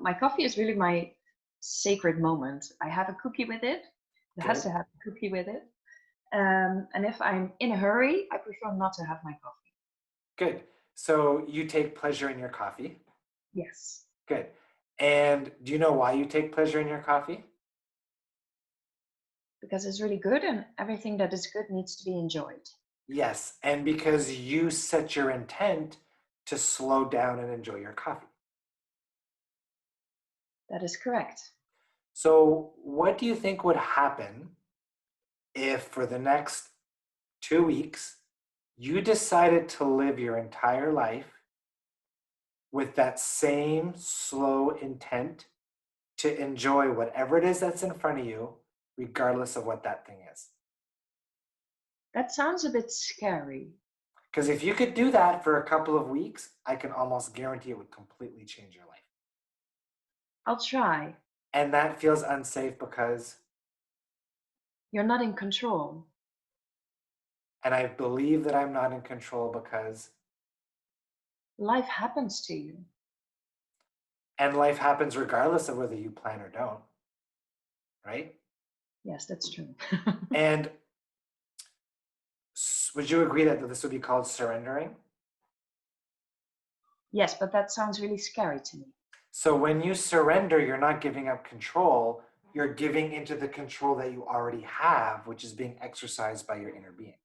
my coffee is really my sacred moment. I have a cookie with it. It has Good, to have a cookie with it. And if I'm in a hurry, I prefer not to have my coffee. good. So you take pleasure in your coffee. Yes, Good. And do you know why you take pleasure in your coffee? because it's really good and everything that is good needs to be enjoyed. Yes, and because you set your intent to slow down and enjoy your coffee. That is correct. So, what do you think would happen if for the next 2 weeks you decided to live your entire life with that same slow intent to enjoy whatever it is that's in front of you, regardless of what that thing is? That sounds a bit scary. Because if you could do that for a couple of weeks, I can almost guarantee it would completely change your life. I'll try. And that feels unsafe because, You're not in control. and I believe that I'm not in control because, Life happens to you. and life happens regardless of whether you plan or don't, right? Yes, that's true. And would you agree that this would be called surrendering? Yes, but that sounds really scary to me. So when you surrender, you're not giving up control, you're giving into the control that you already have, which is being exercised by your inner being.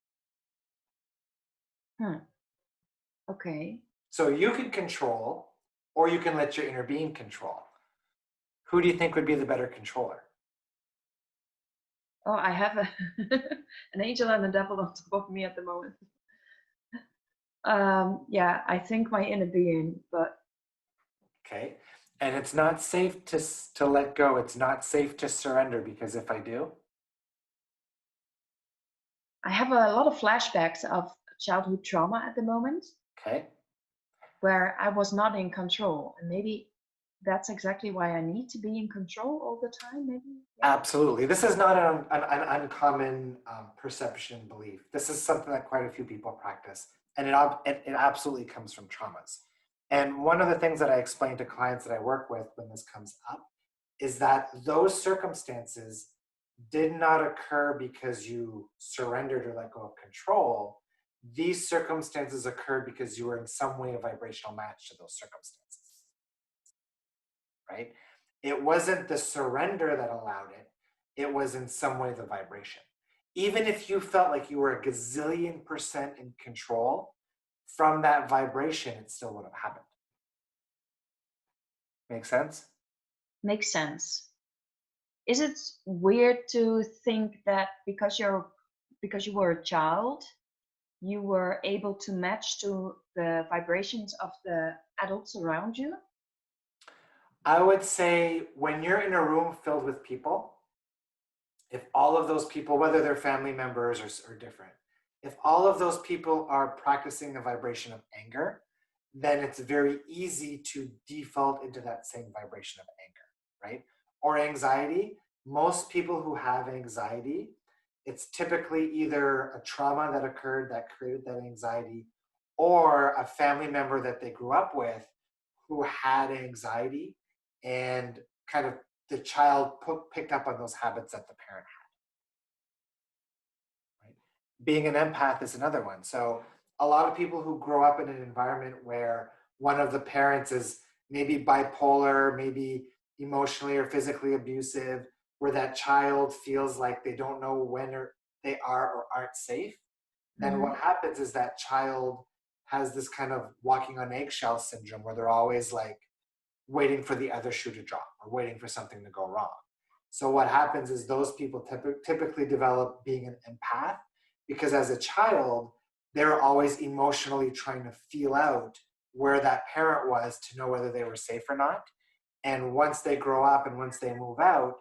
Okay. So you can control, or you can let your inner being control. Who do you think would be the better controller? Oh, I have an angel and a devil on top of me at the moment. Yeah, I think my inner being, but Okay. And it's not safe to let go. It's not safe to surrender because if I do, I have a lot of flashbacks of childhood trauma at the moment okay. where I was not in control. And maybe that's exactly why I need to be in control all the time, maybe. Yeah. Absolutely. This is not an uncommon perception belief. This is something that quite a few people practice. And it absolutely comes from traumas. And one of the things that I explain to clients that I work with when this comes up is that those circumstances did not occur because you surrendered or let go of control. These circumstances occurred because you were in some way a vibrational match to those circumstances, right? It wasn't the surrender that allowed it, it was in some way the vibration. Even if you felt like you were a gazillion% in control, from that vibration, it still would have happened. Make sense? Makes sense. Is it weird to think that because you were a child, you were able to match to the vibrations of the adults around you? I would say when you're in a room filled with people, if all of those people, whether they're family members or different, if all of those people are practicing a vibration of anger, then it's very easy to default into that same vibration of anger, right? Or anxiety. Most people who have anxiety, it's typically either a trauma that occurred that created that anxiety or a family member that they grew up with who had anxiety and kind of the child picked up on those habits that the parent had, right? Being an empath is another one. So a lot of people who grow up in an environment where one of the parents is maybe bipolar, maybe emotionally or physically abusive, where that child feels like they don't know when they are or aren't safe, then what Mhm. happens is that child has this kind of walking on eggshell syndrome where they're always like waiting for the other shoe to drop or waiting for something to go wrong. So what happens is those people typically develop being an empath because as a child, they're always emotionally trying to feel out where that parent was to know whether they were safe or not. And once they grow up and once they move out,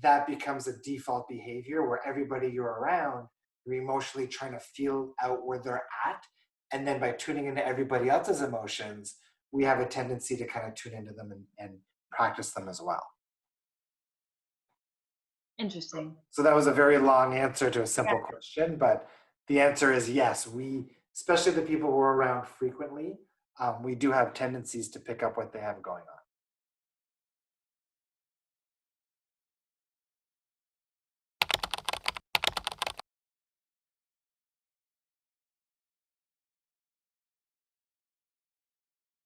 that becomes a default behavior where everybody you're around, you're emotionally trying to feel out where they're at. And then by tuning into everybody else's emotions, we have a tendency to kind of tune into them and practice them as well. Interesting. So that was a very long answer to a Yeah. simple question, but the answer is yes. We, especially the people who are around frequently, we do have tendencies to pick up what they have going on.